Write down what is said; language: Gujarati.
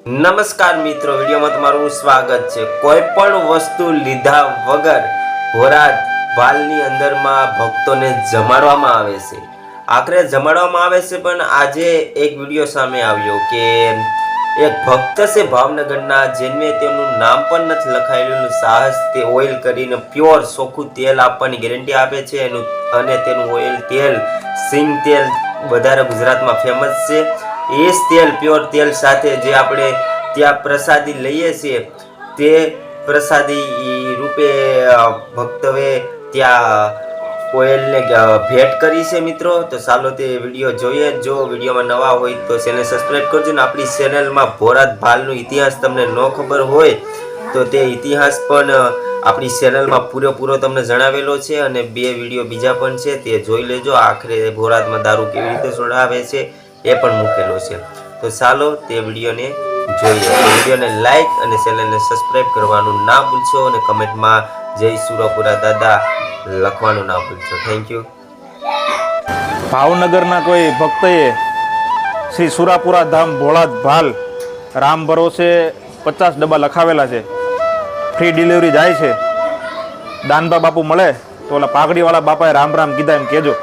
નમસ્કાર મિત્રો, વિડીયોમાં તમારું સ્વાગત છે। કોઈ પણ વસ્તુ લીધા વગર ભોરાત ભાલની અંદરમાં ભક્તોને જમાડવામાં આવે છે। આખરે જમાડવામાં આવે છે, પણ આજે એક વિડીયો સામે આવ્યો કે એક ભક્ત છે ભાવનગરના, જેને તેનું નામ પણ નથી લખાયેલું, સાહસ તે ઓઇલ કરીને પ્યોર ચોખ્ખું તેલ આપવાની ગેરંટી આપે છે અને તેનું ઓઇલ તેલ સિંગ તેલ વધારે ગુજરાતમાં ફેમસ છે। એ જ તેલ પ્યોર તેલ સાથે જે આપણે ત્યાં પ્રસાદી લઈએ છીએ તે પ્રસાદી રૂપે ભક્તોએ ત્યાં ઓઇલને ભેટ કરી છે મિત્રો। તો ચાલો તે વિડીયો જોઈએ। જો વિડીયોમાં નવા હોય તો ચેનલ સબસ્ક્રાઈબ કરજો ને આપણી ચેનલમાં ભોરાત ભાલનો ઇતિહાસ તમને ન ખબર હોય તો તે ઇતિહાસ પણ આપણી ચેનલમાં પૂરેપૂરો તમને જણાવેલો છે અને બે વિડીયો બીજા પણ છે, તે જોઈ લેજો। આખરે ભોરાતમાં દારૂ કેવી રીતે છોડાવે છે એ પણ મૂકેલો છે। તો ચાલો તે વિડીયોને જોઈએ। વિડીયોને લાઈક અને ચેનલને સબસ્ક્રાઈબ કરવાનું ના ભૂલશો અને કમેન્ટમાં જય સુરાપુરા દાદા લખવાનું ના ભૂલશો। Thank you. ભાવનગરના કોઈ ભક્તએ શ્રી સુરાપુરા ધામ ભોળાત ભાલ રામ ભરોસે 50 ડબ્બા લખાવેલા છે। ફ્રી ડિલિવરી જાય છે। દાનબા બાપુ મળે તો ઓલા પાઘડીવાળા બાપાએ રામ રામ કીધા એમ કહેજો।